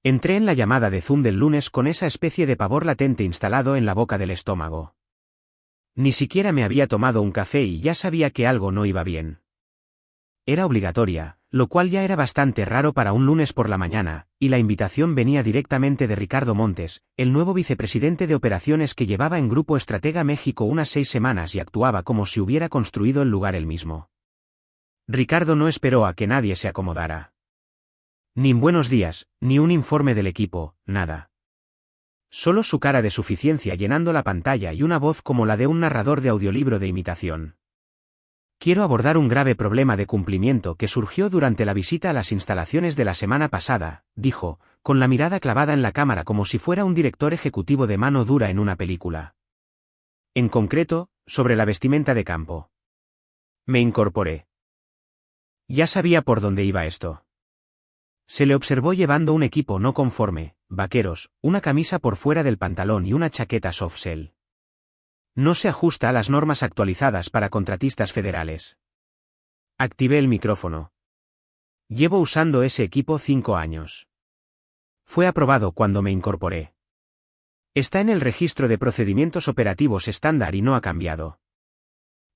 Entré en la llamada de Zoom del lunes con esa especie de pavor latente instalado en la boca del estómago. Ni siquiera me había tomado un café y ya sabía que algo no iba bien. Era obligatoria, lo cual ya era bastante raro para un lunes por la mañana, y la invitación venía directamente de Ricardo Montes, el nuevo vicepresidente de operaciones que llevaba en Grupo Estratega México unas 6 semanas y actuaba como si hubiera construido el lugar él mismo. Ricardo no esperó a que nadie se acomodara. Ni buenos días, ni un informe del equipo, nada. Solo su cara de suficiencia llenando la pantalla y una voz como la de un narrador de audiolibro de imitación. Quiero abordar un grave problema de cumplimiento que surgió durante la visita a las instalaciones de la semana pasada, dijo, con la mirada clavada en la cámara como si fuera un director ejecutivo de mano dura en una película. En concreto, sobre la vestimenta de campo. Me incorporé. Ya sabía por dónde iba esto. Se le observó llevando un equipo no conforme, vaqueros, una camisa por fuera del pantalón y una chaqueta softshell. No se ajusta a las normas actualizadas para contratistas federales. Activé el micrófono. Llevo usando ese equipo 5 años. Fue aprobado cuando me incorporé. Está en el registro de procedimientos operativos estándar y no ha cambiado.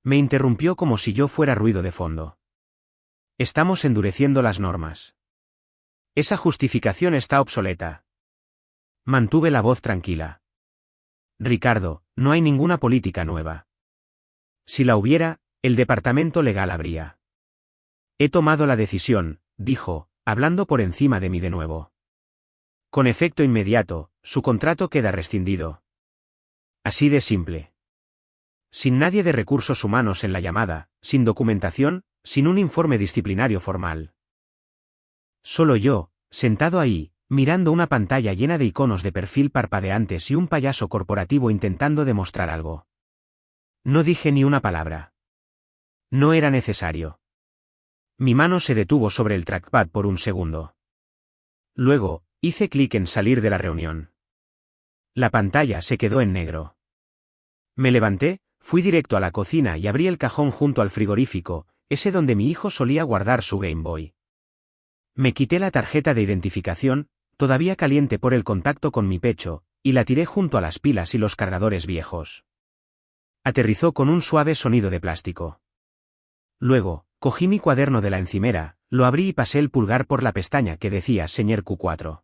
Me interrumpió como si yo fuera ruido de fondo. Estamos endureciendo las normas. Esa justificación está obsoleta. Mantuve la voz tranquila. Ricardo, no hay ninguna política nueva. Si la hubiera, el departamento legal habría. He tomado la decisión, dijo, hablando por encima de mí de nuevo. Con efecto inmediato, su contrato queda rescindido. Así de simple. Sin nadie de recursos humanos en la llamada, sin documentación, sin un informe disciplinario formal. Solo yo, sentado ahí, mirando una pantalla llena de iconos de perfil parpadeantes y un payaso corporativo intentando demostrar algo. No dije ni una palabra. No era necesario. Mi mano se detuvo sobre el trackpad por un segundo. Luego, hice clic en salir de la reunión. La pantalla se quedó en negro. Me levanté, fui directo a la cocina y abrí el cajón junto al frigorífico, ese donde mi hijo solía guardar su Game Boy. Me quité la tarjeta de identificación, todavía caliente por el contacto con mi pecho, y la tiré junto a las pilas y los cargadores viejos. Aterrizó con un suave sonido de plástico. Luego, cogí mi cuaderno de la encimera, lo abrí y pasé el pulgar por la pestaña que decía Señor Q4.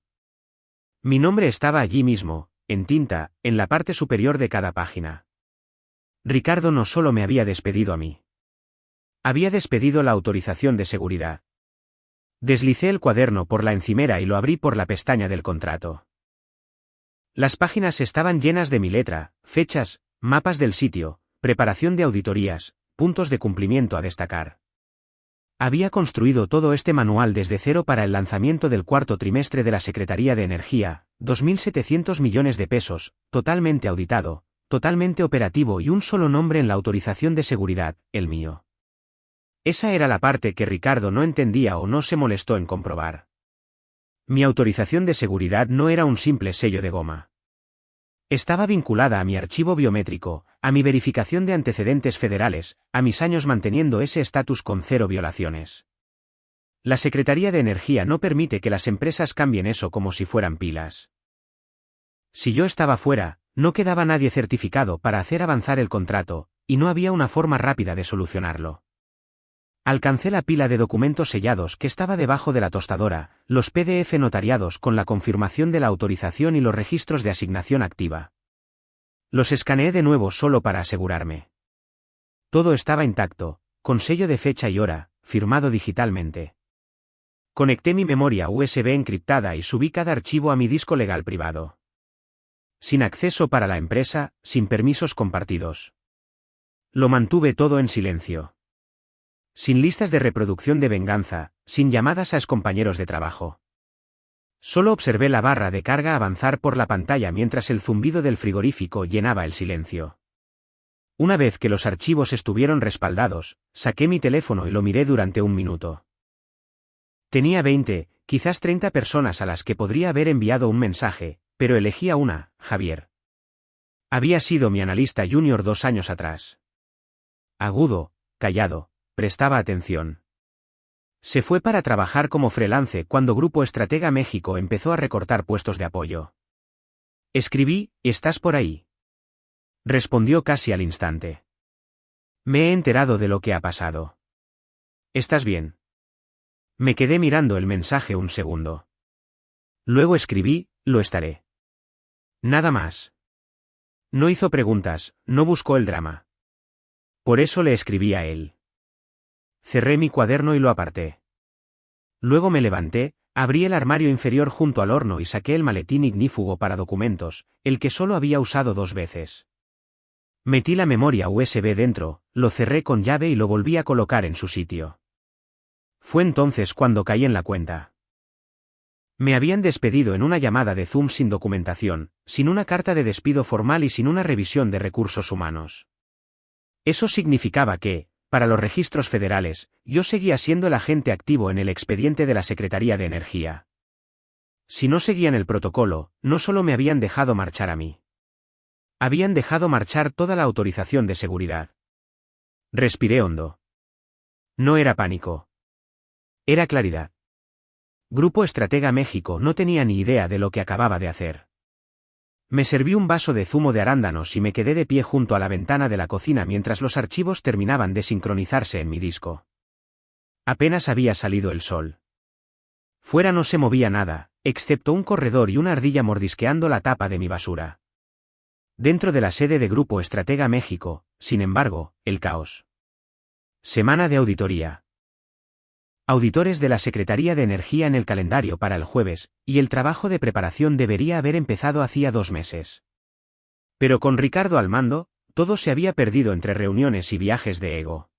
Mi nombre estaba allí mismo, en tinta, en la parte superior de cada página. Ricardo no solo me había despedido a mí. Había despedido la autorización de seguridad. Deslicé el cuaderno por la encimera y lo abrí por la pestaña del contrato. Las páginas estaban llenas de mi letra, fechas, mapas del sitio, preparación de auditorías, puntos de cumplimiento a destacar. Había construido todo este manual desde cero para el lanzamiento del cuarto trimestre de la Secretaría de Energía, 2.700 millones de pesos, totalmente auditado, totalmente operativo y un solo nombre en la autorización de seguridad, el mío. Esa era la parte que Ricardo no entendía o no se molestó en comprobar. Mi autorización de seguridad no era un simple sello de goma. Estaba vinculada a mi archivo biométrico, a mi verificación de antecedentes federales, a mis años manteniendo ese estatus con 0 violaciones. La Secretaría de Energía no permite que las empresas cambien eso como si fueran pilas. Si yo estaba fuera, no quedaba nadie certificado para hacer avanzar el contrato, y no había una forma rápida de solucionarlo. Alcancé la pila de documentos sellados que estaba debajo de la tostadora, los PDF notariados con la confirmación de la autorización y los registros de asignación activa. Los escaneé de nuevo solo para asegurarme. Todo estaba intacto, con sello de fecha y hora, firmado digitalmente. Conecté mi memoria USB encriptada y subí cada archivo a mi disco legal privado. Sin acceso para la empresa, sin permisos compartidos. Lo mantuve todo en silencio. Sin listas de reproducción de venganza, sin llamadas a excompañeros de trabajo. Solo observé la barra de carga avanzar por la pantalla mientras el zumbido del frigorífico llenaba el silencio. Una vez que los archivos estuvieron respaldados, saqué mi teléfono y lo miré durante un minuto. Tenía 20, quizás 30 personas a las que podría haber enviado un mensaje, pero elegí a una, Javier. Había sido mi analista junior 2 años atrás. Agudo, callado. Prestaba atención. Se fue para trabajar como freelance cuando Grupo Estratega México empezó a recortar puestos de apoyo. Escribí, ¿estás por ahí? Respondió casi al instante. Me he enterado de lo que ha pasado. ¿Estás bien? Me quedé mirando el mensaje un segundo. Luego escribí, lo estaré. Nada más. No hizo preguntas, no buscó el drama. Por eso le escribí a él. Cerré mi cuaderno y lo aparté. Luego me levanté, abrí el armario inferior junto al horno y saqué el maletín ignífugo para documentos, el que solo había usado 2 veces. Metí la memoria USB dentro, lo cerré con llave y lo volví a colocar en su sitio. Fue entonces cuando caí en la cuenta. Me habían despedido en una llamada de Zoom sin documentación, sin una carta de despido formal y sin una revisión de recursos humanos. Eso significaba que, para los registros federales, yo seguía siendo el agente activo en el expediente de la Secretaría de Energía. Si no seguían el protocolo, no solo me habían dejado marchar a mí. Habían dejado marchar toda la autorización de seguridad. Respiré hondo. No era pánico. Era claridad. Grupo Estratega México no tenía ni idea de lo que acababa de hacer. Me serví un vaso de zumo de arándanos y me quedé de pie junto a la ventana de la cocina mientras los archivos terminaban de sincronizarse en mi disco. Apenas había salido el sol. Fuera no se movía nada, excepto un corredor y una ardilla mordisqueando la tapa de mi basura. Dentro de la sede de Grupo Estratega México, sin embargo, el caos. Semana de auditoría. Auditores de la Secretaría de Energía en el calendario para el jueves, y el trabajo de preparación debería haber empezado hacía 2 meses. Pero con Ricardo al mando, todo se había perdido entre reuniones y viajes de ego.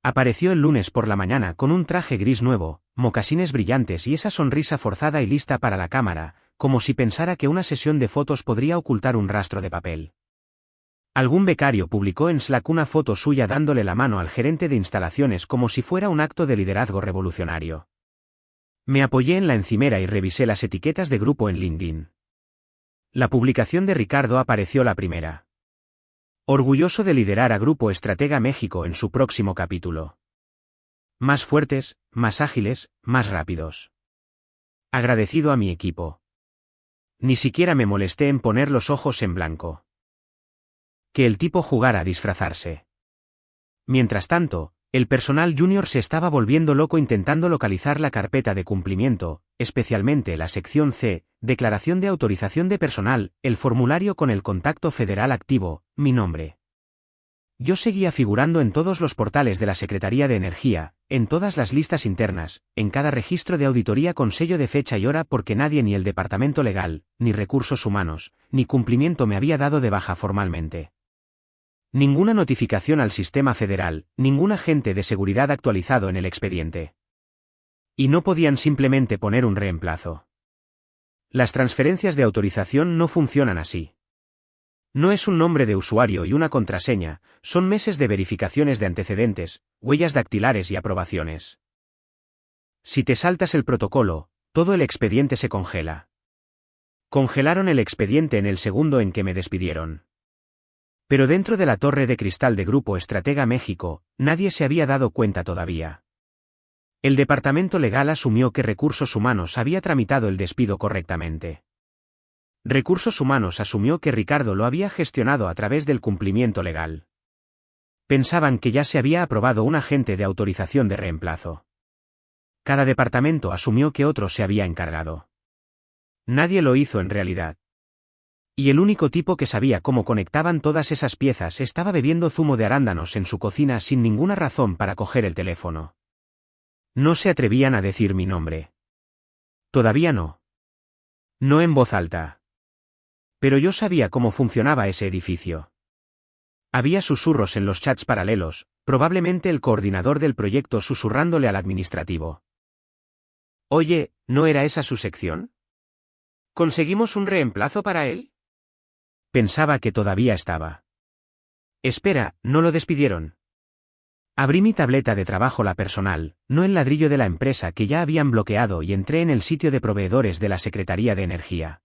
Apareció el lunes por la mañana con un traje gris nuevo, mocasines brillantes y esa sonrisa forzada y lista para la cámara, como si pensara que una sesión de fotos podría ocultar un rastro de papel. Algún becario publicó en Slack una foto suya dándole la mano al gerente de instalaciones como si fuera un acto de liderazgo revolucionario. Me apoyé en la encimera y revisé las etiquetas de grupo en LinkedIn. La publicación de Ricardo apareció la primera. Orgulloso de liderar a Grupo Estratega México en su próximo capítulo. Más fuertes, más ágiles, más rápidos. Agradecido a mi equipo. Ni siquiera me molesté en poner los ojos en blanco. Que el tipo jugara a disfrazarse. Mientras tanto, el personal junior se estaba volviendo loco intentando localizar la carpeta de cumplimiento, especialmente la sección C, Declaración de Autorización de Personal, el formulario con el contacto federal activo, mi nombre. Yo seguía figurando en todos los portales de la Secretaría de Energía, en todas las listas internas, en cada registro de auditoría con sello de fecha y hora porque nadie ni el Departamento Legal, ni Recursos Humanos, ni Cumplimiento me había dado de baja formalmente. Ninguna notificación al sistema federal, ningún agente de seguridad actualizado en el expediente. Y no podían simplemente poner un reemplazo. Las transferencias de autorización no funcionan así. No es un nombre de usuario y una contraseña, son meses de verificaciones de antecedentes, huellas dactilares y aprobaciones. Si te saltas el protocolo, todo el expediente se congela. Congelaron el expediente en el segundo en que me despidieron. Pero dentro de la torre de cristal de Grupo Estratega México, nadie se había dado cuenta todavía. El departamento legal asumió que Recursos Humanos había tramitado el despido correctamente. Recursos Humanos asumió que Ricardo lo había gestionado a través del cumplimiento legal. Pensaban que ya se había aprobado un agente de autorización de reemplazo. Cada departamento asumió que otro se había encargado. Nadie lo hizo en realidad. Y el único tipo que sabía cómo conectaban todas esas piezas estaba bebiendo zumo de arándanos en su cocina sin ninguna razón para coger el teléfono. No se atrevían a decir mi nombre. Todavía no. No en voz alta. Pero yo sabía cómo funcionaba ese edificio. Había susurros en los chats paralelos, probablemente el coordinador del proyecto susurrándole al administrativo. Oye, ¿no era esa su sección? ¿Conseguimos un reemplazo para él? Pensaba que todavía estaba. Espera, ¿no lo despidieron? Abrí mi tableta de trabajo la personal, no el ladrillo de la empresa que ya habían bloqueado y entré en el sitio de proveedores de la Secretaría de Energía.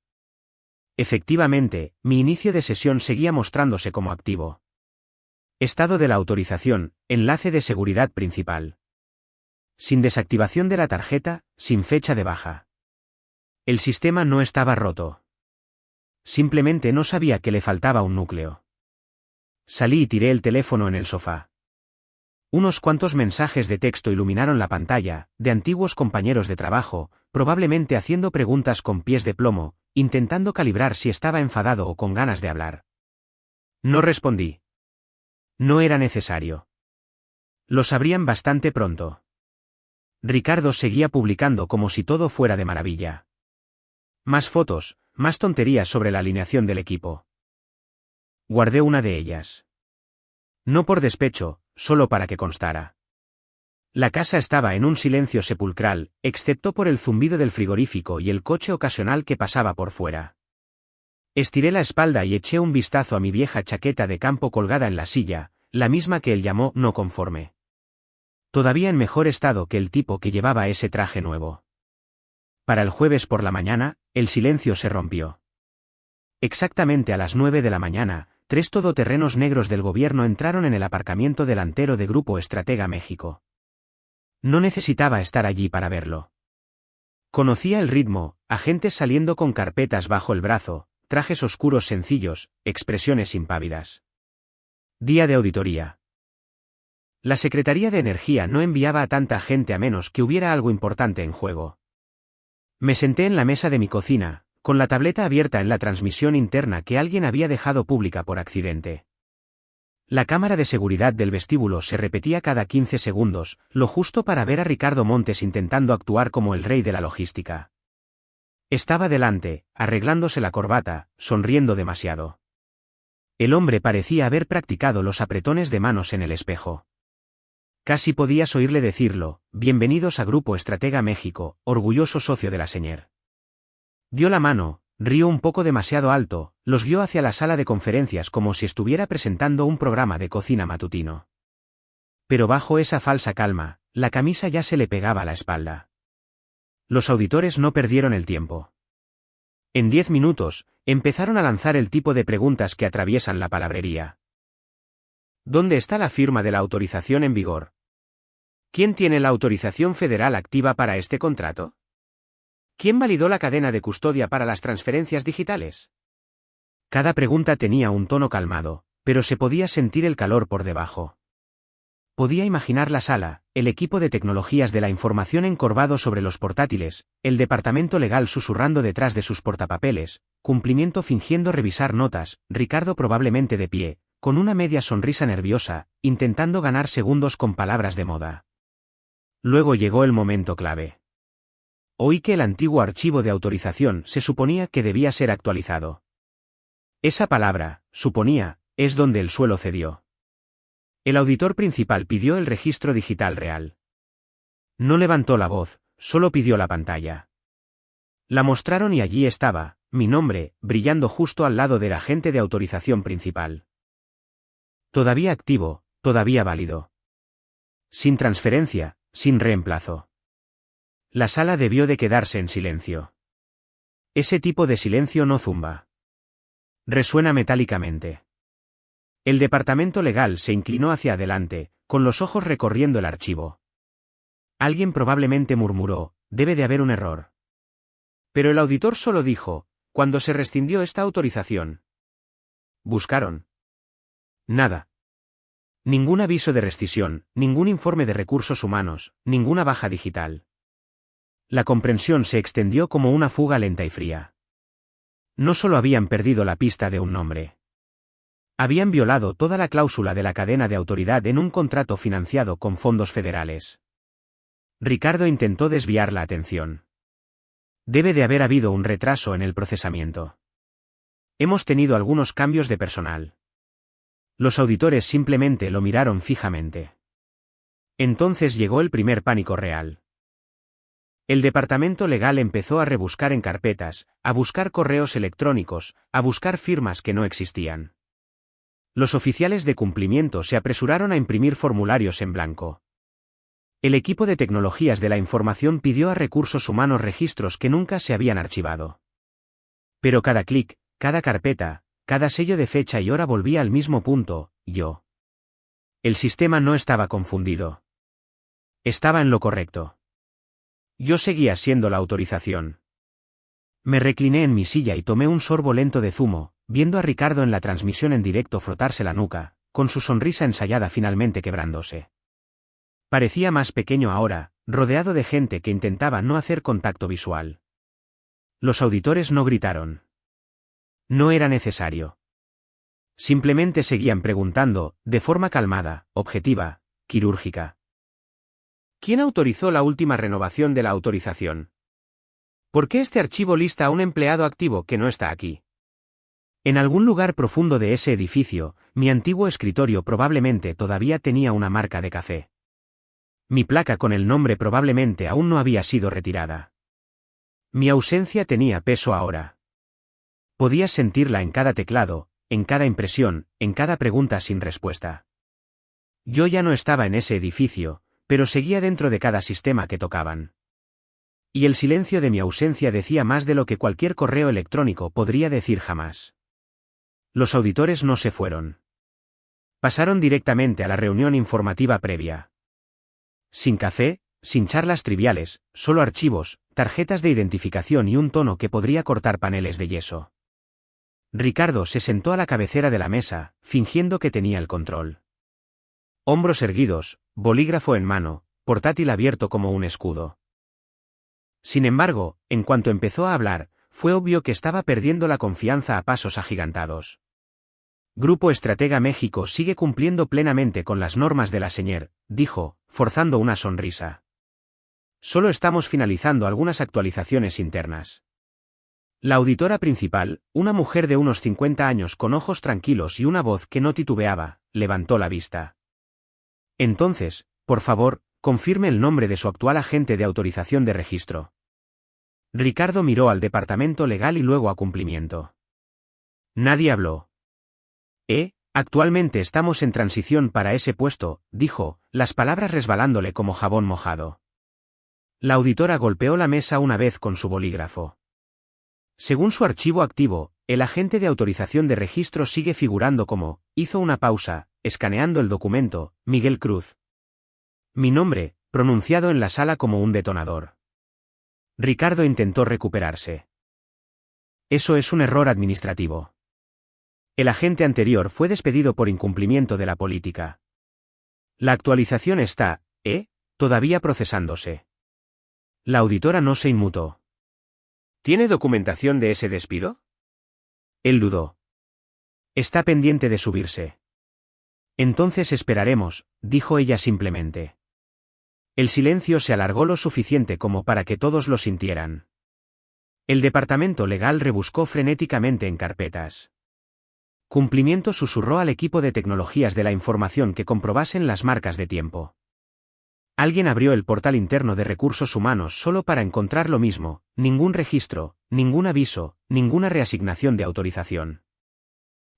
Efectivamente, mi inicio de sesión seguía mostrándose como activo. Estado de la autorización, enlace de seguridad principal. Sin desactivación de la tarjeta, sin fecha de baja. El sistema no estaba roto. Simplemente no sabía que le faltaba un núcleo. Salí y tiré el teléfono en el sofá. Unos cuantos mensajes de texto iluminaron la pantalla, de antiguos compañeros de trabajo, probablemente haciendo preguntas con pies de plomo, intentando calibrar si estaba enfadado o con ganas de hablar. No respondí. No era necesario. Lo sabrían bastante pronto. Ricardo seguía publicando como si todo fuera de maravilla. Más fotos, más tonterías sobre la alineación del equipo. Guardé una de ellas. No por despecho, solo para que constara. La casa estaba en un silencio sepulcral, excepto por el zumbido del frigorífico y el coche ocasional que pasaba por fuera. Estiré la espalda y eché un vistazo a mi vieja chaqueta de campo colgada en la silla, la misma que él llamó no conforme. Todavía en mejor estado que el tipo que llevaba ese traje nuevo. Para el jueves por la mañana, el silencio se rompió. Exactamente a las 9 de la mañana, 3 todoterrenos negros del gobierno entraron en el aparcamiento delantero de Grupo Estratega México. No necesitaba estar allí para verlo. Conocía el ritmo, agentes saliendo con carpetas bajo el brazo, trajes oscuros sencillos, expresiones impávidas. Día de auditoría. La Secretaría de Energía no enviaba a tanta gente a menos que hubiera algo importante en juego. Me senté en la mesa de mi cocina, con la tableta abierta en la transmisión interna que alguien había dejado pública por accidente. La cámara de seguridad del vestíbulo se repetía cada 15 segundos, lo justo para ver a Ricardo Montes intentando actuar como el rey de la logística. Estaba delante, arreglándose la corbata, sonriendo demasiado. El hombre parecía haber practicado los apretones de manos en el espejo. Casi podías oírle decirlo: bienvenidos a Grupo Estratega México, orgulloso socio de la señor. Dio la mano, rió un poco demasiado alto, los guió hacia la sala de conferencias como si estuviera presentando un programa de cocina matutino. Pero bajo esa falsa calma, la camisa ya se le pegaba a la espalda. Los auditores no perdieron el tiempo. En 10 minutos, empezaron a lanzar el tipo de preguntas que atraviesan la palabrería. ¿Dónde está la firma de la autorización en vigor? ¿Quién tiene la autorización federal activa para este contrato? ¿Quién validó la cadena de custodia para las transferencias digitales? Cada pregunta tenía un tono calmado, pero se podía sentir el calor por debajo. Podía imaginar la sala, el equipo de tecnologías de la información encorvado sobre los portátiles, el departamento legal susurrando detrás de sus portapapeles, cumplimiento fingiendo revisar notas, Ricardo probablemente de pie, con una media sonrisa nerviosa, intentando ganar segundos con palabras de moda. Luego llegó el momento clave. Oí que el antiguo archivo de autorización se suponía que debía ser actualizado. Esa palabra, suponía, es donde el suelo cedió. El auditor principal pidió el registro digital real. No levantó la voz, solo pidió la pantalla. La mostraron y allí estaba, mi nombre, brillando justo al lado del agente de autorización principal. Todavía activo, todavía válido. Sin transferencia, sin reemplazo. La sala debió de quedarse en silencio. Ese tipo de silencio no zumba. Resuena metálicamente. El departamento legal se inclinó hacia adelante, con los ojos recorriendo el archivo. Alguien probablemente murmuró: debe de haber un error. Pero el auditor solo dijo: ¿cuándo se rescindió esta autorización? Buscaron. Nada. Ningún aviso de rescisión, ningún informe de recursos humanos, ninguna baja digital. La comprensión se extendió como una fuga lenta y fría. No solo habían perdido la pista de un nombre. Habían violado toda la cláusula de la cadena de autoridad en un contrato financiado con fondos federales. Ricardo intentó desviar la atención. Debe de haber habido un retraso en el procesamiento. Hemos tenido algunos cambios de personal. Los auditores simplemente lo miraron fijamente. Entonces llegó el primer pánico real. El departamento legal empezó a rebuscar en carpetas, a buscar correos electrónicos, a buscar firmas que no existían. Los oficiales de cumplimiento se apresuraron a imprimir formularios en blanco. El equipo de tecnologías de la información pidió a recursos humanos registros que nunca se habían archivado. Pero cada clic, cada carpeta, cada sello de fecha y hora volvía al mismo punto: yo. El sistema no estaba confundido. Estaba en lo correcto. Yo seguía siendo la autorización. Me recliné en mi silla y tomé un sorbo lento de zumo, viendo a Ricardo en la transmisión en directo frotarse la nuca, con su sonrisa ensayada finalmente quebrándose. Parecía más pequeño ahora, rodeado de gente que intentaba no hacer contacto visual. Los auditores no gritaron. No era necesario. Simplemente seguían preguntando, de forma calmada, objetiva, quirúrgica. ¿Quién autorizó la última renovación de la autorización? ¿Por qué este archivo lista a un empleado activo que no está aquí? En algún lugar profundo de ese edificio, mi antiguo escritorio probablemente todavía tenía una marca de café. Mi placa con el nombre probablemente aún no había sido retirada. Mi ausencia tenía peso ahora. Podías sentirla en cada teclado, en cada impresión, en cada pregunta sin respuesta. Yo ya no estaba en ese edificio, pero seguía dentro de cada sistema que tocaban. Y el silencio de mi ausencia decía más de lo que cualquier correo electrónico podría decir jamás. Los auditores no se fueron. Pasaron directamente a la reunión informativa previa. Sin café, sin charlas triviales, solo archivos, tarjetas de identificación y un tono que podría cortar paneles de yeso. Ricardo se sentó a la cabecera de la mesa, fingiendo que tenía el control. Hombros erguidos, bolígrafo en mano, portátil abierto como un escudo. Sin embargo, en cuanto empezó a hablar, fue obvio que estaba perdiendo la confianza a pasos agigantados. Grupo Estratega México sigue cumpliendo plenamente con las normas de la Señer, dijo, forzando una sonrisa. Solo estamos finalizando algunas actualizaciones internas. La auditora principal, una mujer de unos 50 años con ojos tranquilos y una voz que no titubeaba, levantó la vista. Entonces, por favor, confirme el nombre de su actual agente de autorización de registro. Ricardo miró al departamento legal y luego a cumplimiento. Nadie habló. Actualmente estamos en transición para ese puesto, dijo, las palabras resbalándole como jabón mojado. La auditora golpeó la mesa una vez con su bolígrafo. Según su archivo activo, el agente de autorización de registro sigue figurando como, hizo una pausa, escaneando el documento, Miguel Cruz. Mi nombre, pronunciado en la sala como un detonador. Ricardo intentó recuperarse. Eso es un error administrativo. El agente anterior fue despedido por incumplimiento de la política. La actualización está, todavía procesándose. La auditora no se inmutó. ¿Tiene documentación de ese despido? Él dudó. Está pendiente de subirse. Entonces esperaremos, dijo ella simplemente. El silencio se alargó lo suficiente como para que todos lo sintieran. El departamento legal rebuscó frenéticamente en carpetas. Cumplimiento susurró al equipo de tecnologías de la información que comprobasen las marcas de tiempo. Alguien abrió el portal interno de recursos humanos solo para encontrar lo mismo, ningún registro, ningún aviso, ninguna reasignación de autorización.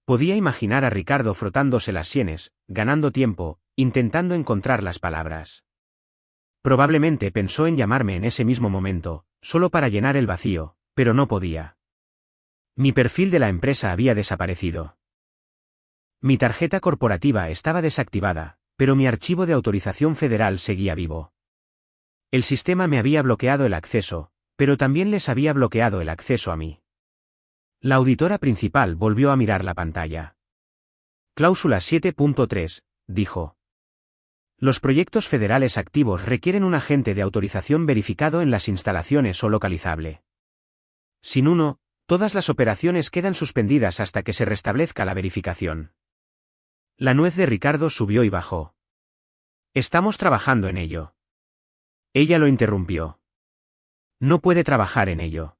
Podía imaginar a Ricardo frotándose las sienes, ganando tiempo, intentando encontrar las palabras. Probablemente pensó en llamarme en ese mismo momento, solo para llenar el vacío, pero no podía. Mi perfil de la empresa había desaparecido. Mi tarjeta corporativa estaba desactivada, pero mi archivo de autorización federal seguía vivo. El sistema me había bloqueado el acceso, pero también les había bloqueado el acceso a mí. La auditora principal volvió a mirar la pantalla. Cláusula 7.3, dijo. Los proyectos federales activos requieren un agente de autorización verificado en las instalaciones o localizable. Sin uno, todas las operaciones quedan suspendidas hasta que se restablezca la verificación. La nuez de Ricardo subió y bajó. Estamos trabajando en ello. Ella lo interrumpió. No puede trabajar en ello.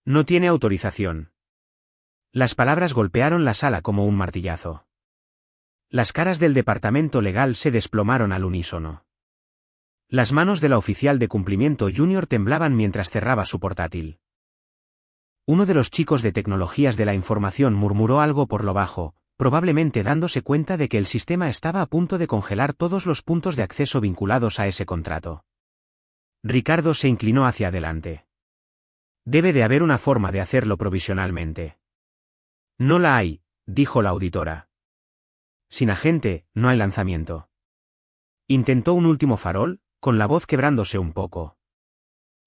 No tiene autorización. Las palabras golpearon la sala como un martillazo. Las caras del departamento legal se desplomaron al unísono. Las manos de la oficial de cumplimiento junior temblaban mientras cerraba su portátil. Uno de los chicos de tecnologías de la información murmuró algo por lo bajo, probablemente dándose cuenta de que el sistema estaba a punto de congelar todos los puntos de acceso vinculados a ese contrato. Ricardo se inclinó hacia adelante. Debe de haber una forma de hacerlo provisionalmente. No la hay, dijo la auditora. Sin agente, no hay lanzamiento. ¿Intentó un último farol? con la voz quebrándose un poco.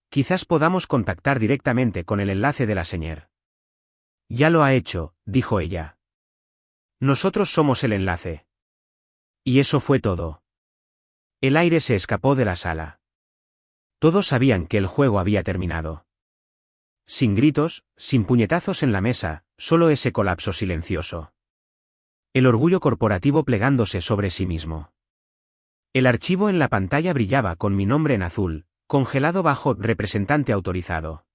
Quizás podamos contactar directamente con el enlace de la señor. Ya lo ha hecho, dijo ella. Nosotros somos el enlace. Y eso fue todo. El aire se escapó de la sala. Todos sabían que el juego había terminado. Sin gritos, sin puñetazos en la mesa, solo ese colapso silencioso. El orgullo corporativo plegándose sobre sí mismo. El archivo en la pantalla brillaba con mi nombre en azul, congelado bajo representante autorizado.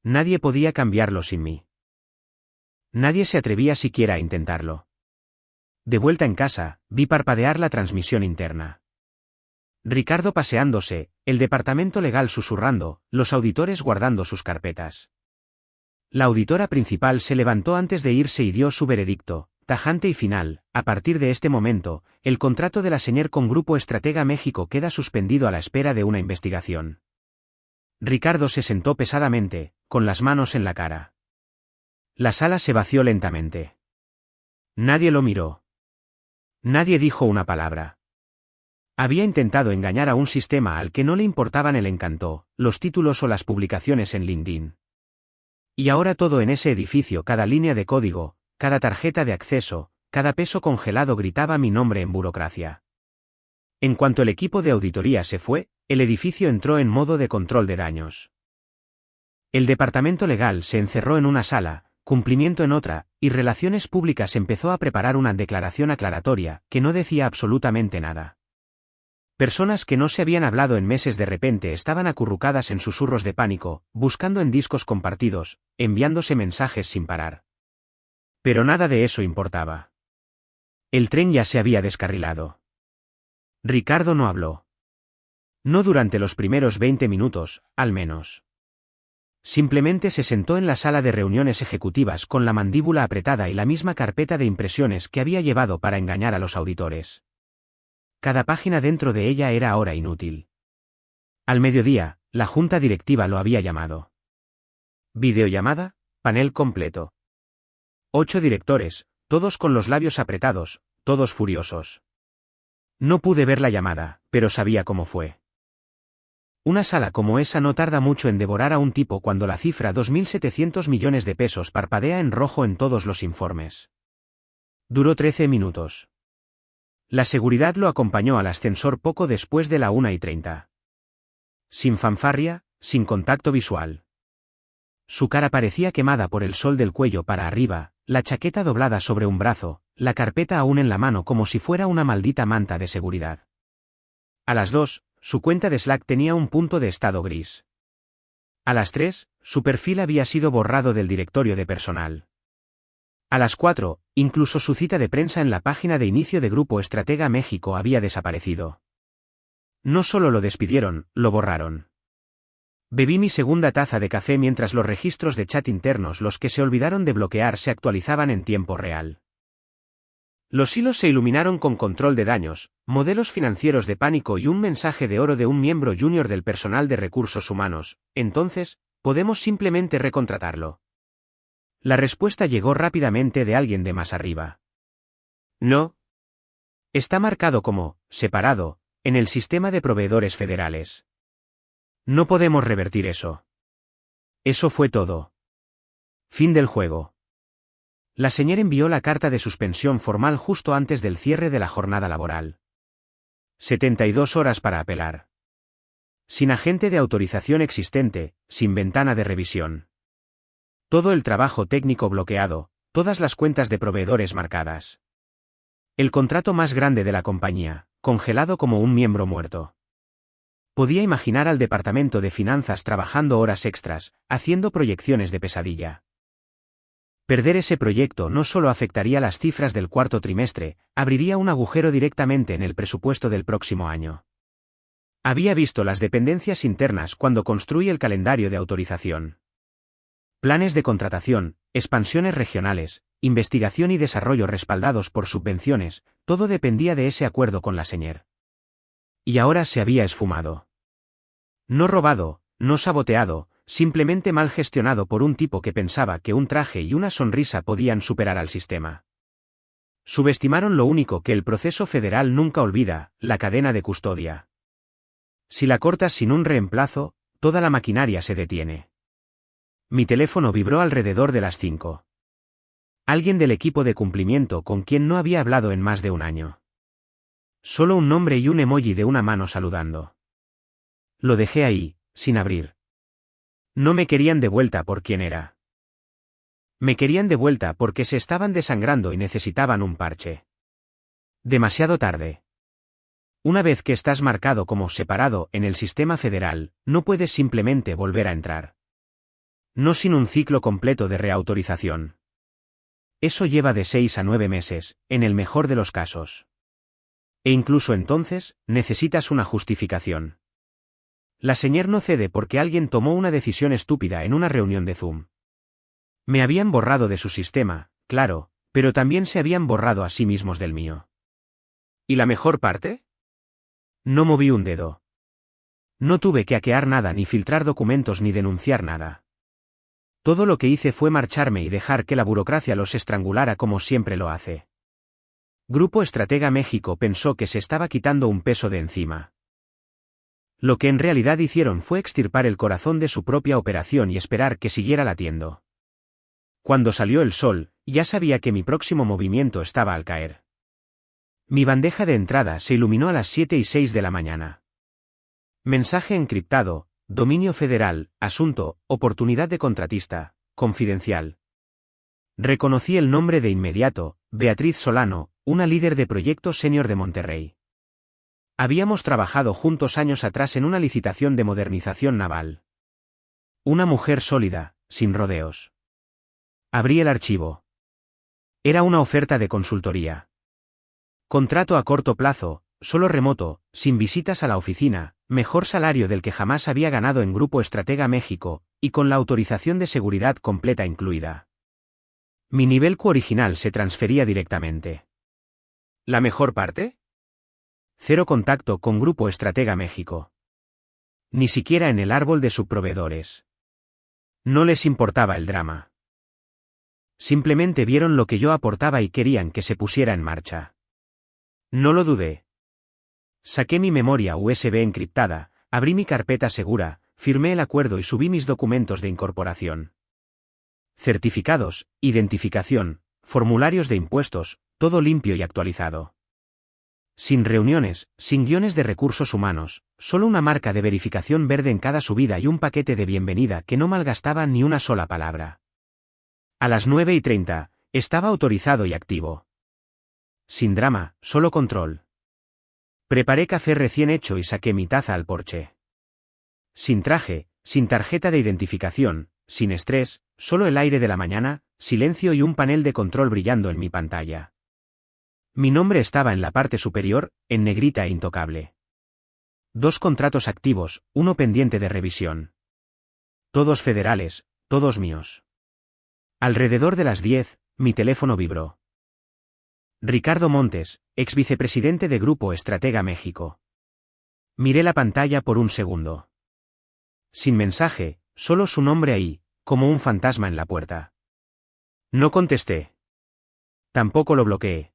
Nadie podía cambiarlo sin mí. Nadie se atrevía siquiera a intentarlo. De vuelta en casa, vi parpadear la transmisión interna. Ricardo paseándose, el departamento legal susurrando, los auditores guardando sus carpetas. La auditora principal se levantó antes de irse y dio su veredicto, tajante y final: a partir de este momento, el contrato de la señor con Grupo Estratega México queda suspendido a la espera de una investigación. Ricardo se sentó pesadamente, con las manos en la cara. La sala se vació lentamente. Nadie lo miró. Nadie dijo una palabra. Había intentado engañar a un sistema al que no le importaban el encanto, los títulos o las publicaciones en LinkedIn. Y ahora todo en ese edificio, cada línea de código, cada tarjeta de acceso, cada peso congelado gritaba mi nombre en burocracia. En cuanto el equipo de auditoría se fue, el edificio entró en modo de control de daños. El departamento legal se encerró en una sala, cumplimiento en otra, y Relaciones Públicas empezó a preparar una declaración aclaratoria, que no decía absolutamente nada. Personas que no se habían hablado en meses de repente estaban acurrucadas en susurros de pánico, buscando en discos compartidos, enviándose mensajes sin parar. Pero nada de eso importaba. El tren ya se había descarrilado. Ricardo no habló. No durante los primeros 20 minutos, al menos. Simplemente se sentó en la sala de reuniones ejecutivas con la mandíbula apretada y la misma carpeta de impresiones que había llevado para engañar a los auditores. Cada página dentro de ella era ahora inútil. Al mediodía, la junta directiva lo había llamado. Videollamada, panel completo. 8 directores, todos con los labios apretados, todos furiosos. No pude ver la llamada, pero sabía cómo fue. Una sala como esa no tarda mucho en devorar a un tipo cuando la cifra 2.700 millones de pesos parpadea en rojo en todos los informes. Duró 13 minutos. La seguridad lo acompañó al ascensor poco después de la 1:30. Sin fanfarria, sin contacto visual. Su cara parecía quemada por el sol del cuello para arriba, la chaqueta doblada sobre un brazo, la carpeta aún en la mano como si fuera una maldita manta de seguridad. A las 2, su cuenta de Slack tenía un punto de estado gris. A las 3, su perfil había sido borrado del directorio de personal. A las 4, incluso su cita de prensa en la página de inicio de Grupo Estratega México había desaparecido. No solo lo despidieron, lo borraron. Bebí mi segunda taza de café mientras los registros de chat internos, los que se olvidaron de bloquear, se actualizaban en tiempo real. Los hilos se iluminaron con control de daños, modelos financieros de pánico y un mensaje de oro de un miembro junior del personal de recursos humanos: entonces, podemos simplemente recontratarlo. La respuesta llegó rápidamente de alguien de más arriba. No. Está marcado como separado en el sistema de proveedores federales. No podemos revertir eso. Eso fue todo. Fin del juego. La señora envió la carta de suspensión formal justo antes del cierre de la jornada laboral. 72 horas para apelar. Sin agente de autorización existente, sin ventana de revisión. Todo el trabajo técnico bloqueado, todas las cuentas de proveedores marcadas. El contrato más grande de la compañía, congelado como un miembro muerto. Podía imaginar al departamento de finanzas trabajando horas extras, haciendo proyecciones de pesadilla. Perder ese proyecto no solo afectaría las cifras del cuarto trimestre, abriría un agujero directamente en el presupuesto del próximo año. Había visto las dependencias internas cuando construí el calendario de autorización. Planes de contratación, expansiones regionales, investigación y desarrollo respaldados por subvenciones, todo dependía de ese acuerdo con la señor. Y ahora se había esfumado. No robado, no saboteado, simplemente mal gestionado por un tipo que pensaba que un traje y una sonrisa podían superar al sistema. Subestimaron lo único que el proceso federal nunca olvida: la cadena de custodia. Si la cortas sin un reemplazo, toda la maquinaria se detiene. Mi teléfono vibró alrededor de las 5. Alguien del equipo de cumplimiento con quien no había hablado en más de un año. Solo un nombre y un emoji de una mano saludando. Lo dejé ahí, sin abrir. No me querían de vuelta por quién era. Me querían de vuelta porque se estaban desangrando y necesitaban un parche. Demasiado tarde. Una vez que estás marcado como separado en el sistema federal, no puedes simplemente volver a entrar. No sin un ciclo completo de reautorización. Eso lleva de 6 a 9 meses, en el mejor de los casos. E incluso entonces, necesitas una justificación. La señal no cede porque alguien tomó una decisión estúpida en una reunión de Zoom. Me habían borrado de su sistema, claro, pero también se habían borrado a sí mismos del mío. ¿Y la mejor parte? No moví un dedo. No tuve que hackear nada, ni filtrar documentos, ni denunciar nada. Todo lo que hice fue marcharme y dejar que la burocracia los estrangulara como siempre lo hace. Grupo Estratega México pensó que se estaba quitando un peso de encima. Lo que en realidad hicieron fue extirpar el corazón de su propia operación y esperar que siguiera latiendo. Cuando salió el sol, ya sabía que mi próximo movimiento estaba al caer. Mi bandeja de entrada se iluminó a las 7:06 de la mañana. Mensaje encriptado, dominio federal, asunto, oportunidad de contratista, confidencial. Reconocí el nombre de inmediato, Beatriz Solano, una líder de proyecto senior de Monterrey. Habíamos trabajado juntos años atrás en una licitación de modernización naval. Una mujer sólida, sin rodeos. Abrí el archivo. Era una oferta de consultoría. Contrato a corto plazo, solo remoto, sin visitas a la oficina, mejor salario del que jamás había ganado en Grupo Estratega México, y con la autorización de seguridad completa incluida. Mi nivel Q original se transfería directamente. ¿La mejor parte? Cero contacto con Grupo Estratega México. Ni siquiera en el árbol de subproveedores. No les importaba el drama. Simplemente vieron lo que yo aportaba y querían que se pusiera en marcha. No lo dudé. Saqué mi memoria USB encriptada, abrí mi carpeta segura, firmé el acuerdo y subí mis documentos de incorporación. Certificados, identificación, formularios de impuestos, todo limpio y actualizado. Sin reuniones, sin guiones de recursos humanos, solo una marca de verificación verde en cada subida y un paquete de bienvenida que no malgastaba ni una sola palabra. A las 9:30, estaba autorizado y activo. Sin drama, solo control. Preparé café recién hecho y saqué mi taza al porche. Sin traje, sin tarjeta de identificación, sin estrés, solo el aire de la mañana, silencio y un panel de control brillando en mi pantalla. Mi nombre estaba en la parte superior, en negrita e intocable. 2 contratos activos, uno pendiente de revisión. Todos federales, todos míos. Alrededor de las 10, mi teléfono vibró. Ricardo Montes, ex vicepresidente de Grupo Estratega México. Miré la pantalla por un segundo. Sin mensaje, solo su nombre ahí, como un fantasma en la puerta. No contesté. Tampoco lo bloqueé.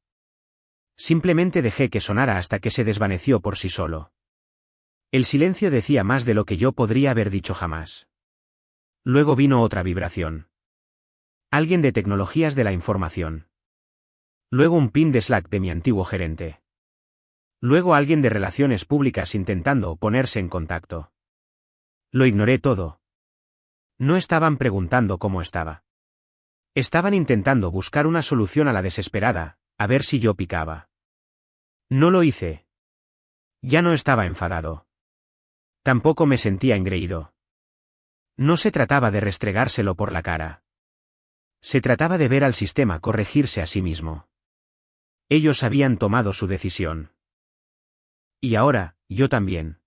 Simplemente dejé que sonara hasta que se desvaneció por sí solo. El silencio decía más de lo que yo podría haber dicho jamás. Luego vino otra vibración. Alguien de tecnologías de la información. Luego un pin de Slack de mi antiguo gerente. Luego alguien de relaciones públicas intentando ponerse en contacto. Lo ignoré todo. No estaban preguntando cómo estaba. Estaban intentando buscar una solución a la desesperada, a ver si yo picaba. No lo hice. Ya no estaba enfadado. Tampoco me sentía engreído. No se trataba de restregárselo por la cara. Se trataba de ver al sistema corregirse a sí mismo. Ellos habían tomado su decisión. Y ahora, yo también.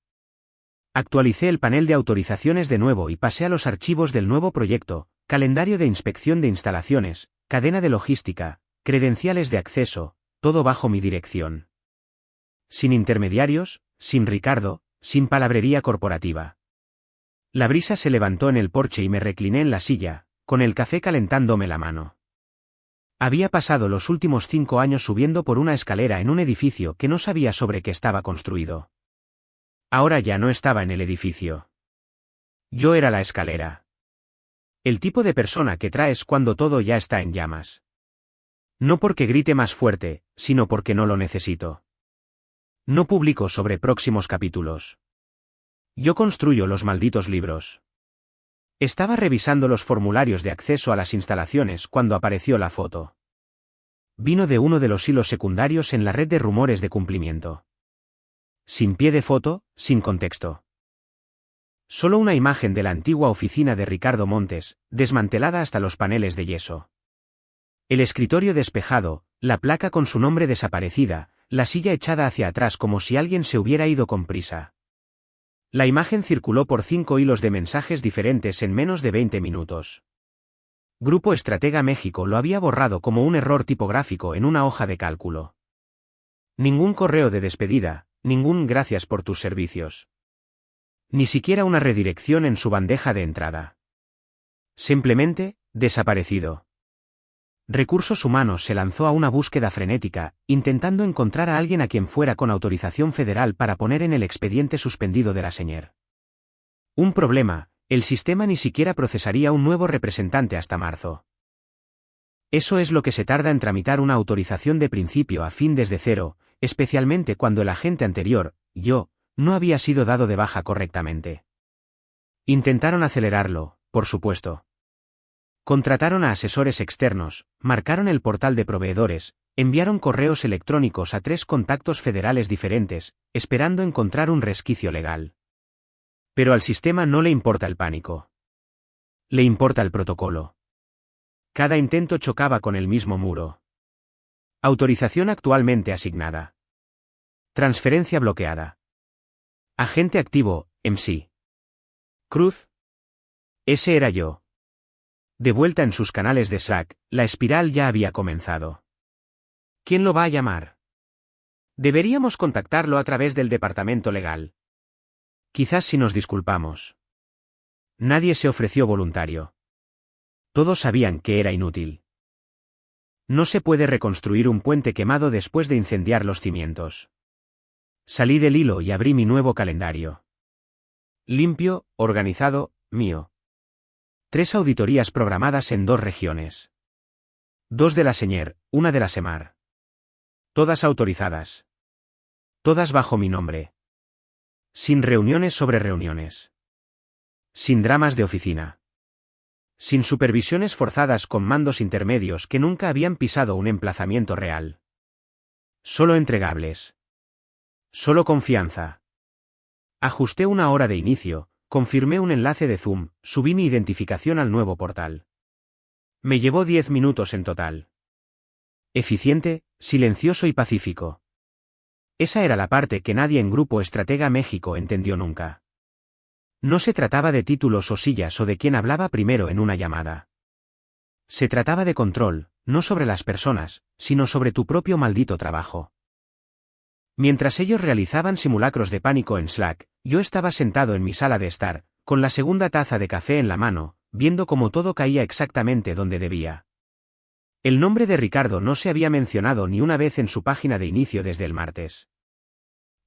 Actualicé el panel de autorizaciones de nuevo y pasé a los archivos del nuevo proyecto, calendario de inspección de instalaciones, cadena de logística, credenciales de acceso, todo bajo mi dirección. Sin intermediarios, sin Ricardo, sin palabrería corporativa. La brisa se levantó en el porche y me recliné en la silla, con el café calentándome la mano. Había pasado los últimos 5 años subiendo por una escalera en un edificio que no sabía sobre qué estaba construido. Ahora ya no estaba en el edificio. Yo era la escalera. El tipo de persona que traes cuando todo ya está en llamas. No porque grite más fuerte, sino porque no lo necesito. No publico sobre próximos capítulos. Yo construyo los malditos libros. Estaba revisando los formularios de acceso a las instalaciones cuando apareció la foto. Vino de uno de los hilos secundarios en la red de rumores de cumplimiento. Sin pie de foto, sin contexto. Solo una imagen de la antigua oficina de Ricardo Montes, desmantelada hasta los paneles de yeso. El escritorio despejado, la placa con su nombre desaparecida, la silla echada hacia atrás como si alguien se hubiera ido con prisa. La imagen circuló por 5 hilos de mensajes diferentes en menos de 20 minutos. Grupo Estratega México lo había borrado como un error tipográfico en una hoja de cálculo. Ningún correo de despedida, ningún gracias por tus servicios. Ni siquiera una redirección en su bandeja de entrada. Simplemente, desaparecido. Recursos Humanos se lanzó a una búsqueda frenética, intentando encontrar a alguien a quien fuera con autorización federal para poner en el expediente suspendido de la señor. Un problema, el sistema ni siquiera procesaría un nuevo representante hasta marzo. Eso es lo que se tarda en tramitar una autorización de principio a fin desde cero, especialmente cuando el agente anterior, yo, no había sido dado de baja correctamente. Intentaron acelerarlo, por supuesto. Contrataron a asesores externos, marcaron el portal de proveedores, enviaron correos electrónicos a 3 contactos federales diferentes, esperando encontrar un resquicio legal. Pero al sistema no le importa el pánico. Le importa el protocolo. Cada intento chocaba con el mismo muro. Autorización actualmente asignada. Transferencia bloqueada. Agente activo, MC. Cruz. Ese era yo. De vuelta en sus canales de Slack, la espiral ya había comenzado. ¿Quién lo va a llamar? Deberíamos contactarlo a través del departamento legal. Quizás si nos disculpamos. Nadie se ofreció voluntario. Todos sabían que era inútil. No se puede reconstruir un puente quemado después de incendiar los cimientos. Salí del hilo y abrí mi nuevo calendario. Limpio, organizado, mío. 3 auditorías programadas en 2 regiones. 2 de la Señer, 1 de la Semar. Todas autorizadas. Todas bajo mi nombre. Sin reuniones sobre reuniones. Sin dramas de oficina. Sin supervisiones forzadas con mandos intermedios que nunca habían pisado un emplazamiento real. Solo entregables. Solo confianza. Ajusté una hora de inicio. Confirmé un enlace de Zoom, subí mi identificación al nuevo portal. Me llevó 10 minutos en total. Eficiente, silencioso y pacífico. Esa era la parte que nadie en Grupo Estratega México entendió nunca. No se trataba de títulos o sillas o de quién hablaba primero en una llamada. Se trataba de control, no sobre las personas, sino sobre tu propio maldito trabajo. Mientras ellos realizaban simulacros de pánico en Slack, yo estaba sentado en mi sala de estar, con la segunda taza de café en la mano, viendo cómo todo caía exactamente donde debía. El nombre de Ricardo no se había mencionado ni una vez en su página de inicio desde el martes.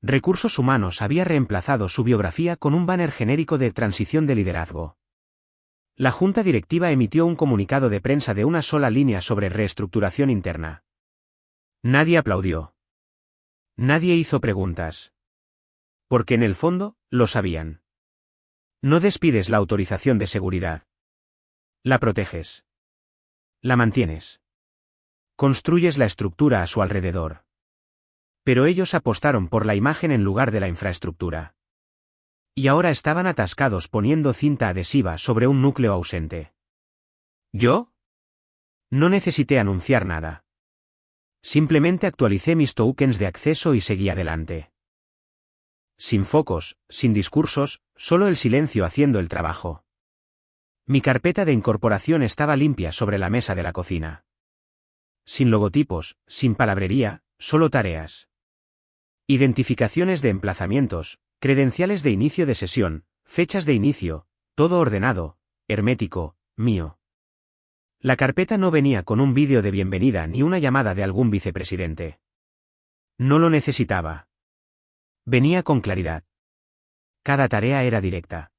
Recursos Humanos había reemplazado su biografía con un banner genérico de transición de liderazgo. La junta directiva emitió un comunicado de prensa de una sola línea sobre reestructuración interna. Nadie aplaudió. Nadie hizo preguntas. Porque en el fondo, lo sabían. No despides la autorización de seguridad. La proteges. La mantienes. Construyes la estructura a su alrededor. Pero ellos apostaron por la imagen en lugar de la infraestructura. Y ahora estaban atascados poniendo cinta adhesiva sobre un núcleo ausente. ¿Yo? No necesité anunciar nada. Simplemente actualicé mis tokens de acceso y seguí adelante. Sin focos, sin discursos, solo el silencio haciendo el trabajo. Mi carpeta de incorporación estaba limpia sobre la mesa de la cocina. Sin logotipos, sin palabrería, solo tareas. Identificaciones de emplazamientos, credenciales de inicio de sesión, fechas de inicio, todo ordenado, hermético, mío. La carpeta no venía con un vídeo de bienvenida ni una llamada de algún vicepresidente. No lo necesitaba. Venía con claridad. Cada tarea era directa.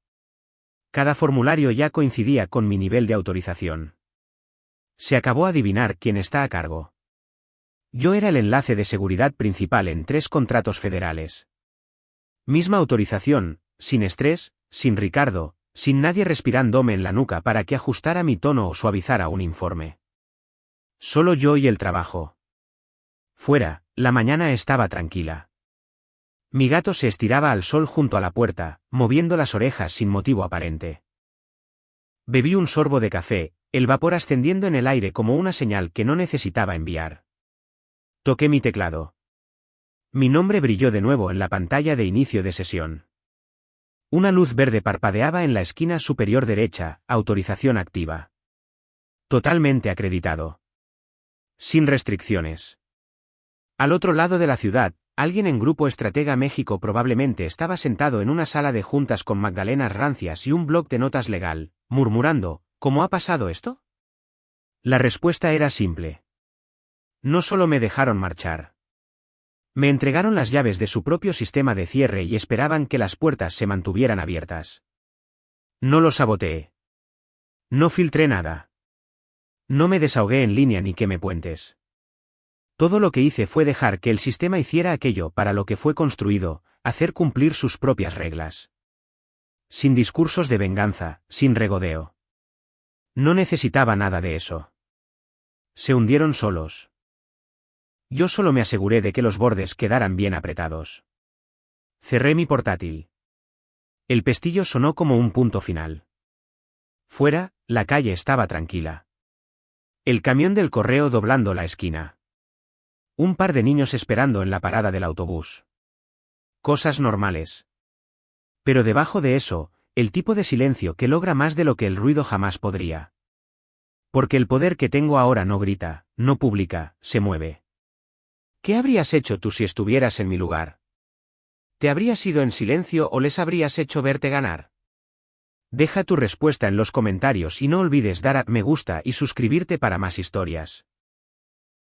Cada formulario ya coincidía con mi nivel de autorización. Se acabó adivinar quién está a cargo. Yo era el enlace de seguridad principal en 3 contratos federales. Misma autorización, sin estrés, sin Ricardo, sin nadie respirándome en la nuca para que ajustara mi tono o suavizara un informe. Solo yo y el trabajo. Fuera, la mañana estaba tranquila. Mi gato se estiraba al sol junto a la puerta, moviendo las orejas sin motivo aparente. Bebí un sorbo de café, el vapor ascendiendo en el aire como una señal que no necesitaba enviar. Toqué mi teclado. Mi nombre brilló de nuevo en la pantalla de inicio de sesión. Una luz verde parpadeaba en la esquina superior derecha, autorización activa. Totalmente acreditado. Sin restricciones. Al otro lado de la ciudad, alguien en Grupo Estratega México probablemente estaba sentado en una sala de juntas con magdalenas rancias y un bloc de notas legal, murmurando, ¿cómo ha pasado esto? La respuesta era simple. No solo me dejaron marchar. Me entregaron las llaves de su propio sistema de cierre y esperaban que las puertas se mantuvieran abiertas. No lo saboteé. No filtré nada. No me desahogué en línea ni quemé puentes. Todo lo que hice fue dejar que el sistema hiciera aquello para lo que fue construido, hacer cumplir sus propias reglas. Sin discursos de venganza, sin regodeo. No necesitaba nada de eso. Se hundieron solos. Yo solo me aseguré de que los bordes quedaran bien apretados. Cerré mi portátil. El pestillo sonó como un punto final. Fuera, la calle estaba tranquila. El camión del correo doblando la esquina. Un par de niños esperando en la parada del autobús. Cosas normales. Pero debajo de eso, el tipo de silencio que logra más de lo que el ruido jamás podría. Porque el poder que tengo ahora no grita, no publica, se mueve. ¿Qué habrías hecho tú si estuvieras en mi lugar? ¿Te habrías ido en silencio o les habrías hecho verte ganar? Deja tu respuesta en los comentarios y no olvides dar a me gusta y suscribirte para más historias.